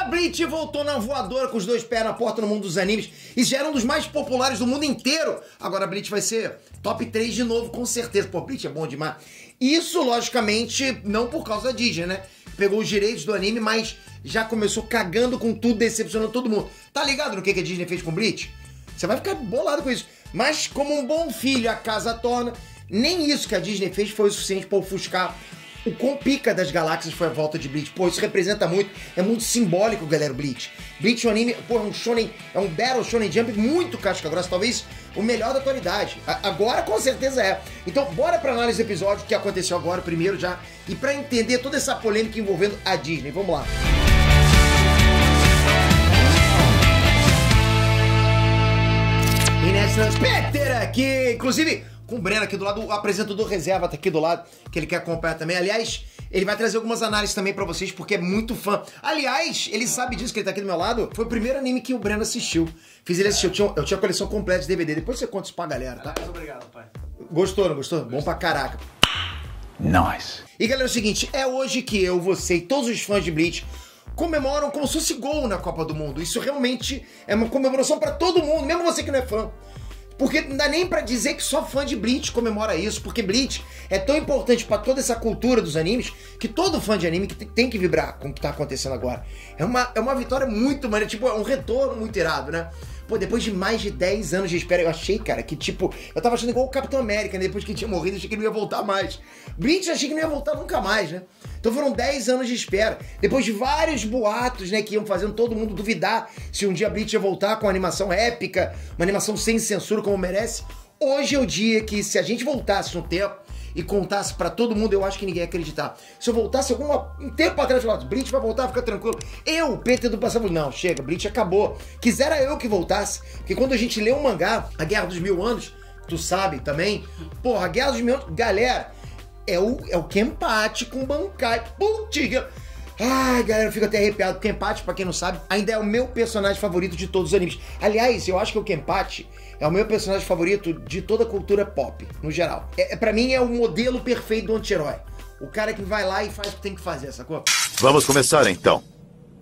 galera, Bleach voltou na voadora com os dois pés na porta no mundo dos animes e já era um dos mais populares do mundo inteiro. Agora Bleach vai ser top 3 de novo, com certeza. Pô, Bleach é bom demais. Isso, logicamente, não por causa da Disney, né? Pegou os direitos do anime, mas já começou cagando com tudo, decepcionando todo mundo. Tá ligado no que a Disney fez com Bleach? Você vai ficar bolado com isso. Mas como um bom filho a casa torna, nem isso que a Disney fez foi o suficiente pra ofuscar o quão pica das galáxias foi a volta de Bleach. Pô, isso representa muito, é muito simbólico, galera, Bleach. Bleach é um anime, pô, é um shonen, é um Battle Shonen Jump muito casca grossa, talvez o melhor da atualidade. Agora, com certeza é. Então, bora pra análise do episódio que aconteceu agora, primeiro já, e pra entender toda essa polêmica envolvendo a Disney. Vamos lá. Inês Peter aqui, inclusive com o Breno aqui do lado, o apresentador reserva tá aqui do lado, que ele quer acompanhar também. Aliás, ele vai trazer algumas análises também pra vocês, porque é muito fã. Aliás, ele sabe disso, que ele tá aqui do meu lado. Foi o primeiro anime que o Breno assistiu. Fiz ele assistir, eu tinha a coleção completa de DVD. Depois você conta isso pra galera, tá? Muito obrigado, pai. Gostou, não gostou? Bom pra caraca. Nice. E galera, é o seguinte, é hoje que eu, você e todos os fãs de Bleach comemoram como se fosse gol na Copa do Mundo. Isso realmente é uma comemoração pra todo mundo, mesmo você que não é fã. Porque não dá nem pra dizer que só fã de Bleach comemora isso, porque Bleach é tão importante pra toda essa cultura dos animes, que todo fã de anime tem que vibrar com o que tá acontecendo agora. É uma vitória muito maneira, tipo, é um retorno muito irado, né? Pô, depois de mais de 10 anos de espera, eu achei, cara, que tipo, eu tava achando igual o Capitão América, né? Depois que ele tinha morrido, eu achei que ele não ia voltar mais. Bleach, eu achei que não ia voltar nunca mais, né? Então foram 10 anos de espera. Depois de vários boatos, né, que iam fazendo todo mundo duvidar se um dia Bleach ia voltar com uma animação épica, uma animação sem censura como merece. Hoje é o dia que, se a gente voltasse no tempo e contasse pra todo mundo, eu acho que ninguém ia acreditar. Se eu voltasse um tempo atrás, eu falasse, Bleach vai voltar, fica tranquilo. Eu, Peter do passado, não, chega, Bleach acabou. Quisera eu que voltasse, porque quando a gente lê um mangá, A Guerra dos Mil Anos, tu sabe também, porra, A Guerra dos Mil Anos, galera, é o Kenpachi com Bankai. Putinha. Ai, galera, eu fico até arrepiado. O Kenpachi, pra quem não sabe, ainda é o meu personagem favorito de todos os animes. Aliás, eu acho que o Kenpachi é o meu personagem favorito de toda a cultura pop, no geral. Pra mim, é o modelo perfeito do anti-herói. O cara que vai lá e faz o que tem que fazer, sacou? Vamos começar então.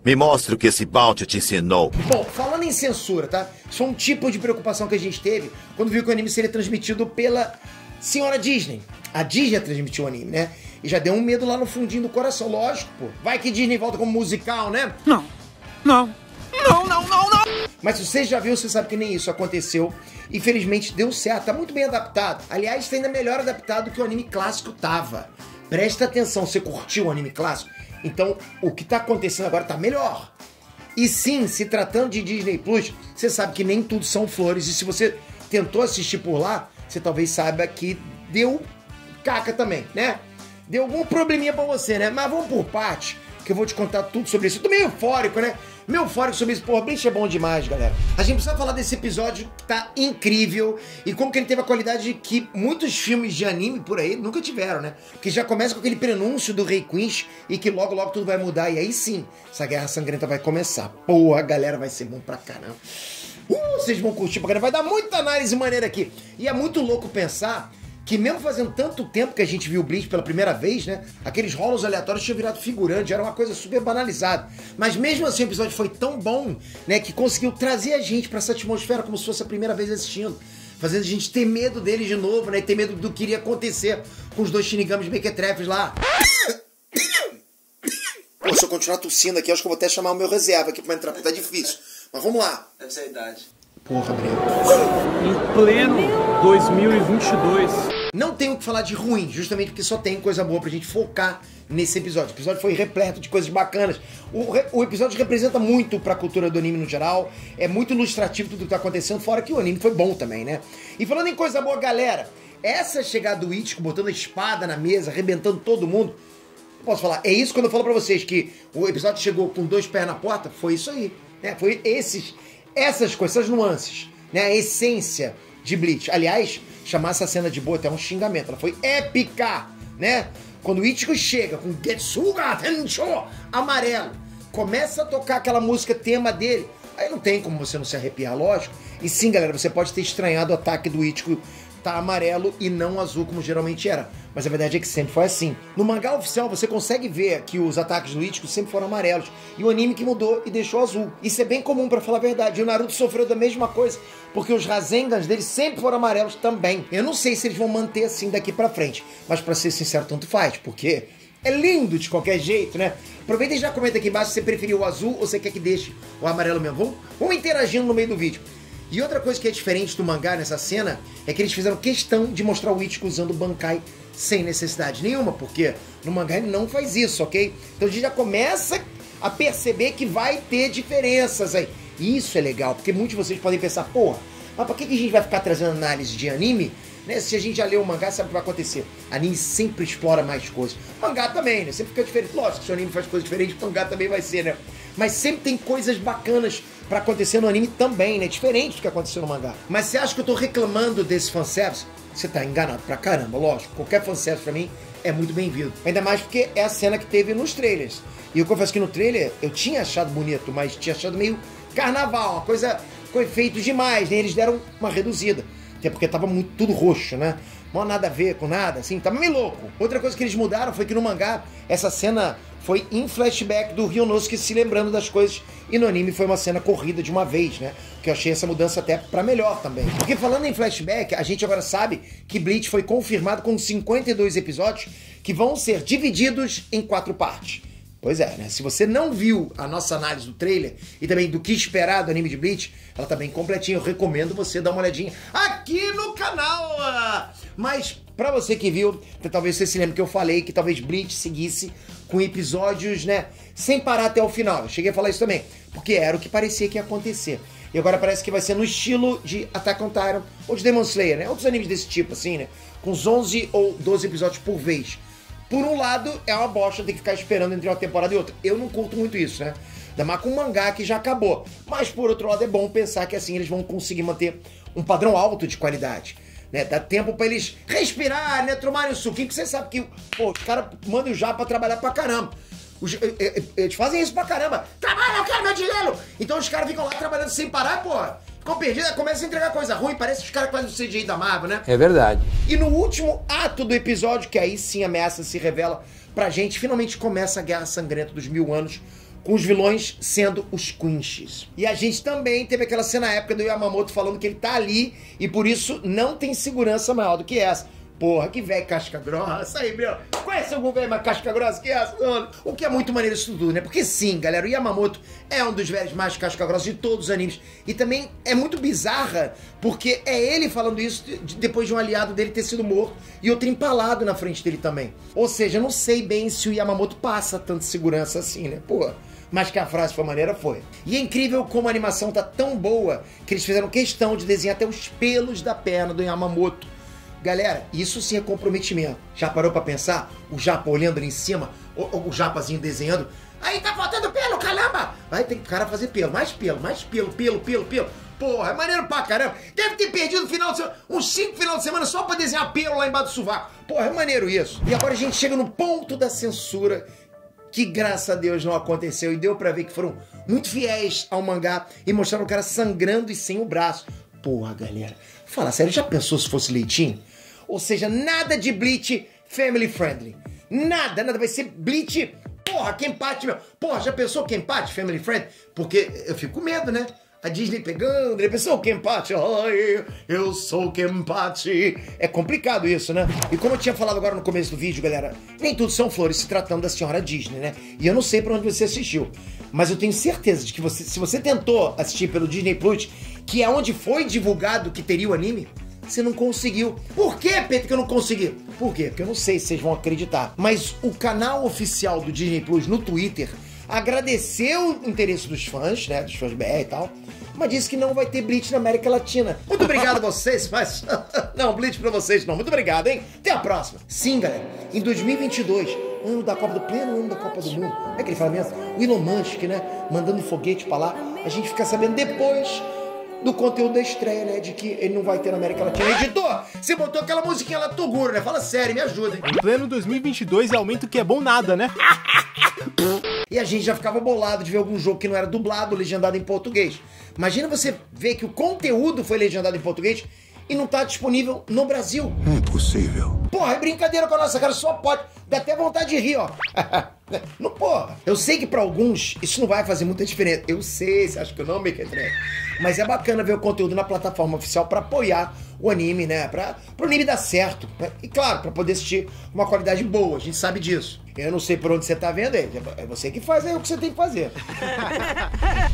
Me mostre o que esse Bounty te ensinou. Bom, falando em censura, tá? Isso é um tipo de preocupação que a gente teve quando viu que o anime seria transmitido pela senhora Disney. A Disney transmitiu o anime, né? E já deu um medo lá no fundinho do coração, lógico, pô. Vai que Disney volta como musical, né? Não. Mas se você já viu, você sabe que nem isso aconteceu. Infelizmente deu certo, tá muito bem adaptado. Aliás, tá ainda melhor adaptado do que o anime clássico tava. Presta atenção, você curtiu o anime clássico? Então, o que tá acontecendo agora tá melhor. E sim, se tratando de Disney Plus, você sabe que nem tudo são flores. E se você tentou assistir por lá, você talvez saiba que deu caca também, né? Deu algum probleminha pra você, né? Mas vamos por parte, que eu vou te contar tudo sobre isso. Eu tô meio eufórico, né? Meio eufórico sobre isso. Porra, Bleach é bom demais, galera. A gente precisa falar desse episódio que tá incrível e como que ele teve a qualidade que muitos filmes de anime por aí nunca tiveram, né? Porque já começa com aquele prenúncio do Rei Quinch e que logo, logo tudo vai mudar. E aí sim, essa guerra sangrenta vai começar. Porra, galera, vai ser bom pra caramba. Vocês vão curtir pra caramba. Vai dar muita análise maneira aqui. E é muito louco pensar que mesmo fazendo tanto tempo que a gente viu o Bleach pela primeira vez, né? Aqueles rolos aleatórios tinham virado figurante, era uma coisa super banalizada. Mas mesmo assim o episódio foi tão bom, né? Que conseguiu trazer a gente pra essa atmosfera como se fosse a primeira vez assistindo. Fazendo a gente ter medo dele de novo, né? E ter medo do que iria acontecer com os dois Shinigamis mequetrefes lá. Pô, se eu continuar tossindo aqui, acho que eu vou até chamar o meu reserva aqui pra entrar, porque tá difícil. Mas vamos lá. Deve ser a idade. Porra, Breno. Em pleno 2022. Não tenho o que falar de ruim, justamente porque só tem coisa boa pra gente focar nesse episódio. O episódio foi repleto de coisas bacanas. O episódio representa muito pra cultura do anime no geral. É muito ilustrativo tudo que tá acontecendo, fora que o anime foi bom também, né? E falando em coisa boa, galera, essa chegada do Ichigo botando a espada na mesa, arrebentando todo mundo, posso falar, é isso quando eu falo pra vocês que o episódio chegou com dois pés na porta, foi isso aí, né? Foi essas coisas, essas nuances, né? A essência de Bleach. Aliás, chamar essa cena de boa até um xingamento. Ela foi épica, né? Quando o Ichigo chega com Getsuga Tensho amarelo, começa a tocar aquela música tema dele, aí não tem como você não se arrepiar, lógico. E sim, galera, você pode ter estranhado o ataque do Ichigo tá amarelo e não azul como geralmente era. Mas a verdade é que sempre foi assim. No mangá oficial você consegue ver que os ataques do Ichigo sempre foram amarelos. E o anime que mudou e deixou azul. Isso é bem comum, pra falar a verdade. E o Naruto sofreu da mesma coisa, porque os Rasengans dele sempre foram amarelos também. Eu não sei se eles vão manter assim daqui pra frente. Mas pra ser sincero, tanto faz, porque é lindo de qualquer jeito, né? Aproveita e já comenta aqui embaixo se você preferiu o azul ou você quer que deixe o amarelo mesmo. Vamos interagindo no meio do vídeo. E outra coisa que é diferente do mangá nessa cena é que eles fizeram questão de mostrar o Ichigo usando o Bankai sem necessidade nenhuma, porque no mangá ele não faz isso, ok? Então a gente já começa a perceber que vai ter diferenças aí. E isso é legal, porque muitos de vocês podem pensar, porra, mas por que a gente vai ficar trazendo análise de anime, né? Se a gente já leu o mangá, sabe o que vai acontecer. Anime sempre explora mais coisas. Mangá também, né? Sempre fica diferente. Lógico, se o anime faz coisas diferentes, o mangá também vai ser, né? Mas sempre tem coisas bacanas pra acontecer no anime também, né? Diferente do que aconteceu no mangá. Mas você acha que eu tô reclamando desse fanservice? Você tá enganado pra caramba, lógico. Qualquer fanservice pra mim é muito bem-vindo. Ainda mais porque é a cena que teve nos trailers. E eu confesso que no trailer eu tinha achado bonito, mas tinha achado meio carnaval, uma coisa com efeitos demais, né? Eles deram uma reduzida. Até porque tava muito tudo roxo, né? Não nada a ver com nada, assim, tava meio louco. Outra coisa que eles mudaram foi que no mangá, essa cena foi em flashback do Ryunosuke se lembrando das coisas, e no anime foi uma cena corrida de uma vez, né? Que eu achei essa mudança até pra melhor também. Porque falando em flashback, a gente agora sabe que Bleach foi confirmado com 52 episódios que vão ser divididos em 4 partes. Pois é, né? Se você não viu a nossa análise do trailer e também do que esperar do anime de Bleach, ela tá bem completinha. Eu recomendo você dar uma olhadinha aqui no canal. Mas pra você que viu, talvez você se lembre que eu falei que talvez Bleach seguisse com episódios, né, sem parar até o final. Eu cheguei a falar isso também, porque era o que parecia que ia acontecer. E agora parece que vai ser no estilo de Attack on Titan ou de Demon Slayer, né? Outros animes desse tipo, assim, né? Com uns 11 ou 12 episódios por vez. Por um lado, é uma bosta ter que ficar esperando entre uma temporada e outra. Eu não curto muito isso, né? Ainda mais com um mangá que já acabou. Mas, por outro lado, é bom pensar que assim eles vão conseguir manter um padrão alto de qualidade, né? Dá tempo pra eles respirar, né? Tomarem o suquinho, que você sabe que, pô, os caras mandam o Japa trabalhar pra caramba. Eles fazem isso pra caramba. Trabalha, eu quero meu dinheiro! Então os caras ficam lá trabalhando sem parar, pô. Ficam perdidos, começam a entregar coisa ruim. Parece os caras que fazem o CGI da Marvel, né? É verdade. E no último ato do episódio, que aí sim a ameaça se revela pra gente, finalmente começa a Guerra Sangrenta dos 1000 anos, com os vilões sendo os Quinches. E a gente também teve aquela cena épica do Yamamoto falando que ele tá ali e por isso não tem segurança maior do que essa. Porra, que velho casca grossa aí, meu. Conhece algum velho mais casca grossa que essa? O que é muito maneiro isso tudo, né? Porque sim, galera, o Yamamoto é um dos velhos mais casca grossa de todos os animes. E também é muito bizarra, porque é ele falando isso depois de um aliado dele ter sido morto e outro empalado na frente dele também. Ou seja, eu não sei bem se o Yamamoto passa tanta segurança assim, né? Porra. Mas que a frase foi maneira, foi. E é incrível como a animação tá tão boa que eles fizeram questão de desenhar até os pelos da perna do Yamamoto. Galera, isso sim é comprometimento. Já parou pra pensar? O Japa olhando ali em cima, o Japazinho desenhando. Aí tá faltando pelo, caramba! Aí tem que o cara fazer pelo, mais pelo, pelo. Porra, é maneiro pra caramba. Deve ter perdido uns 5 final de semana só pra desenhar pelo lá embaixo do sovaco. Porra, é maneiro isso. E agora a gente chega no ponto da censura, que graças a Deus não aconteceu. E deu pra ver que foram muito fiéis ao mangá e mostraram o cara sangrando e sem o braço. Porra, galera. Fala sério, já pensou se fosse leitinho? Ou seja, nada de Bleach family friendly. Nada, vai ser Bleach. Porra, Kenpachi, meu. Porra, já pensou Kenpachi family friendly? Porque eu fico com medo, né? A Disney pegando, ele pensou Kenpachi, ai, eu sou Kenpachi. É complicado isso, né? E como eu tinha falado agora no começo do vídeo, galera, nem tudo são flores se tratando da senhora Disney, né? E eu não sei pra onde você assistiu, mas eu tenho certeza de que se você tentou assistir pelo Disney Plus, que é onde foi divulgado que teria o anime, você não conseguiu. Por que, Pedro, que eu não consegui? Por quê? Porque eu não sei se vocês vão acreditar, mas o canal oficial do Disney Plus no Twitter agradeceu o interesse dos fãs, né, dos fãs BR e tal, mas disse que não vai ter Bleach na América Latina. Muito obrigado a vocês, mas não, Bleach pra vocês não. Muito obrigado, hein? Até a próxima. Sim, galera, em 2022, ano da Copa do Pleno, ano da Copa do Mundo, é que ele fala mesmo? O Elon Musk, né, mandando foguete pra lá, a gente fica sabendo depois do conteúdo da estreia, né, de que ele não vai ter na América Latina. Editor, você botou aquela musiquinha lá, Toguro, né? Fala sério, me ajuda, hein? Em pleno 2022 é aumento que é bom nada, né? E a gente já ficava bolado de ver algum jogo que não era dublado, legendado em português. Imagina você ver que o conteúdo foi legendado em português e não tá disponível no Brasil. É possível. Porra, é brincadeira com a nossa cara, só pode. Dá até vontade de rir, ó. Não, porra. Eu sei que pra alguns isso não vai fazer muita diferença. Eu sei, você acha que eu não, Mequetrefe? Mas é bacana ver o conteúdo na plataforma oficial pra apoiar o anime, né? Pro anime dar certo. Né? E claro, pra poder assistir uma qualidade boa, a gente sabe disso. Eu não sei por onde você tá vendo aí. É você que faz aí o que você tem que fazer.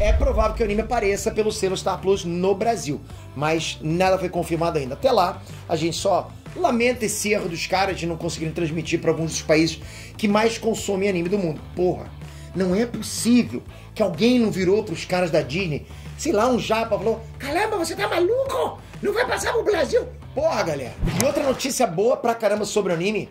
É provável que o anime apareça pelo selo Star Plus no Brasil. Mas nada foi confirmado ainda. Até lá, a gente só lamenta esse erro dos caras de não conseguirem transmitir para alguns dos países que mais consomem anime do mundo. Porra, não é possível que alguém não virou pros caras da Disney, sei lá, um japa falou: caramba, você tá maluco? Não vai passar pro Brasil? Porra, galera. E outra notícia boa pra caramba sobre o anime,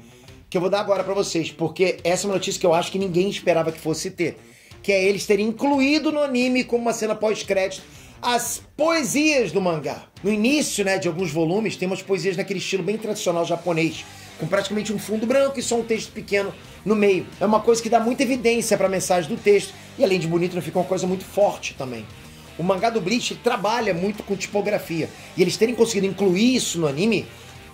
que eu vou dar agora pra vocês, porque essa é uma notícia que eu acho que ninguém esperava que fosse ter, que é eles terem incluído no anime como uma cena pós-crédito as poesias do mangá. No início, né, de alguns volumes, tem umas poesias naquele estilo bem tradicional japonês, com praticamente um fundo branco e só um texto pequeno no meio. É uma coisa que dá muita evidência para a mensagem do texto, e além de bonito, não fica uma coisa muito forte também. O mangá do Bleach trabalha muito com tipografia, e eles terem conseguido incluir isso no anime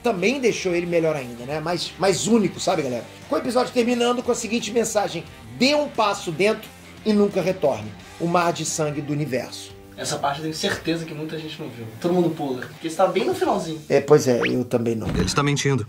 também deixou ele melhor ainda, né? Mais único, sabe, galera? Com o episódio terminando com a seguinte mensagem: dê um passo dentro e nunca retorne. O mar de sangue do universo. Essa parte eu tenho certeza que muita gente não viu. Todo mundo pula. Porque está bem no finalzinho. Pois é, eu também não. Ele está mentindo.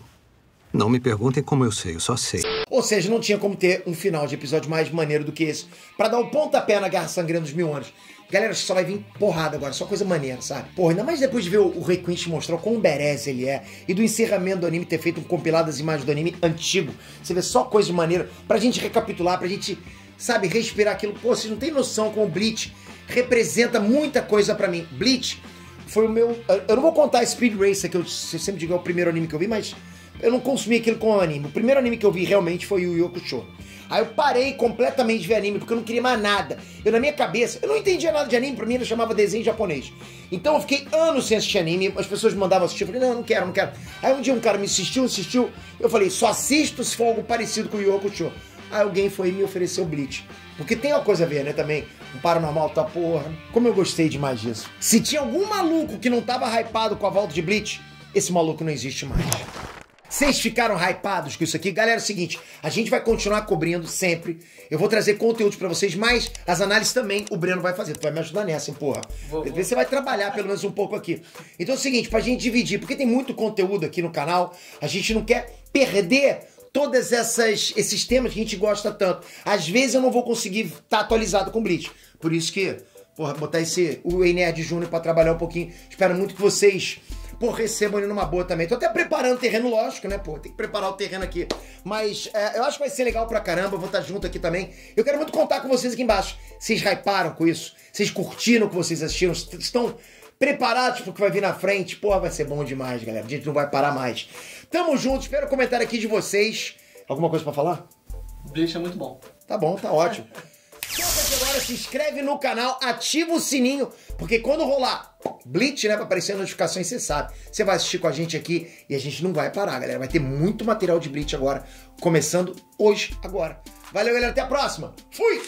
Não me perguntem como eu sei, eu só sei. Ou seja, não tinha como ter um final de episódio mais maneiro do que esse, pra dar o pontapé na Guerra Sangrenta dos 1000 anos. Galera, acho que só vai vir porrada agora, só coisa maneira, sabe? Porra, ainda mais depois de ver o Rei Quinch mostrar o quão badass ele é, e do encerramento do anime ter feito um compilado das imagens do anime antigo. Você vê só coisa maneira, pra gente recapitular, pra gente, sabe, respirar aquilo. Pô, vocês não tem noção como o Bleach representa muita coisa pra mim. Bleach foi o meu... Eu não vou contar Speed Racer, que eu sempre digo é o primeiro anime que eu vi, mas eu não consumi aquilo com o anime. O primeiro anime que eu vi realmente foi o Yu Yu Hakusho. Aí eu parei completamente de ver anime, porque eu não queria mais nada. Eu, na minha cabeça, eu não entendia nada de anime, pra mim ele chamava desenho japonês. Então eu fiquei anos sem assistir anime, as pessoas me mandavam assistir, eu falei, não quero. Aí um dia um cara me insistiu, eu falei, só assisto se for algo parecido com o Yu Yu Hakusho. Aí alguém foi e me ofereceu Bleach. Porque tem uma coisa a ver, né, também. Um paranormal tá porra. Como eu gostei demais disso. Se tinha algum maluco que não tava hypado com a volta de Bleach, esse maluco não existe mais. Vocês ficaram hypados com isso aqui? Galera, é o seguinte, a gente vai continuar cobrindo sempre. Eu vou trazer conteúdos pra vocês, mas as análises também o Breno vai fazer. Tu vai me ajudar nessa, hein, porra? Você vai trabalhar pelo menos um pouco aqui. Então é o seguinte, pra gente dividir, porque tem muito conteúdo aqui no canal, a gente não quer perder todos esses temas que a gente gosta tanto. Às vezes eu não vou conseguir estar atualizado com Bleach. Por isso que, porra, botar o Ei Nerd Júnior pra trabalhar um pouquinho. Espero muito que vocês, pô, recebam ele numa boa também. Tô até preparando o terreno, lógico, né, pô? Tem que preparar o terreno aqui. Mas eu acho que vai ser legal pra caramba. Eu vou estar junto aqui também. Eu quero muito contar com vocês aqui embaixo. Vocês hyparam com isso? Vocês curtiram o que vocês assistiram? Estão preparados pro que vai vir na frente? Porra, vai ser bom demais, galera. A gente não vai parar mais. Tamo junto. Espero o comentário aqui de vocês. Alguma coisa pra falar? Bleach é muito bom. Tá bom, tá ótimo. Agora se inscreve no canal, ativa o sininho, porque quando rolar Bleach, né, pra aparecer a notificação, você sabe, você vai assistir com a gente aqui e a gente não vai parar, galera. Vai ter muito material de Bleach agora, começando hoje, agora. Valeu, galera, até a próxima. Fui!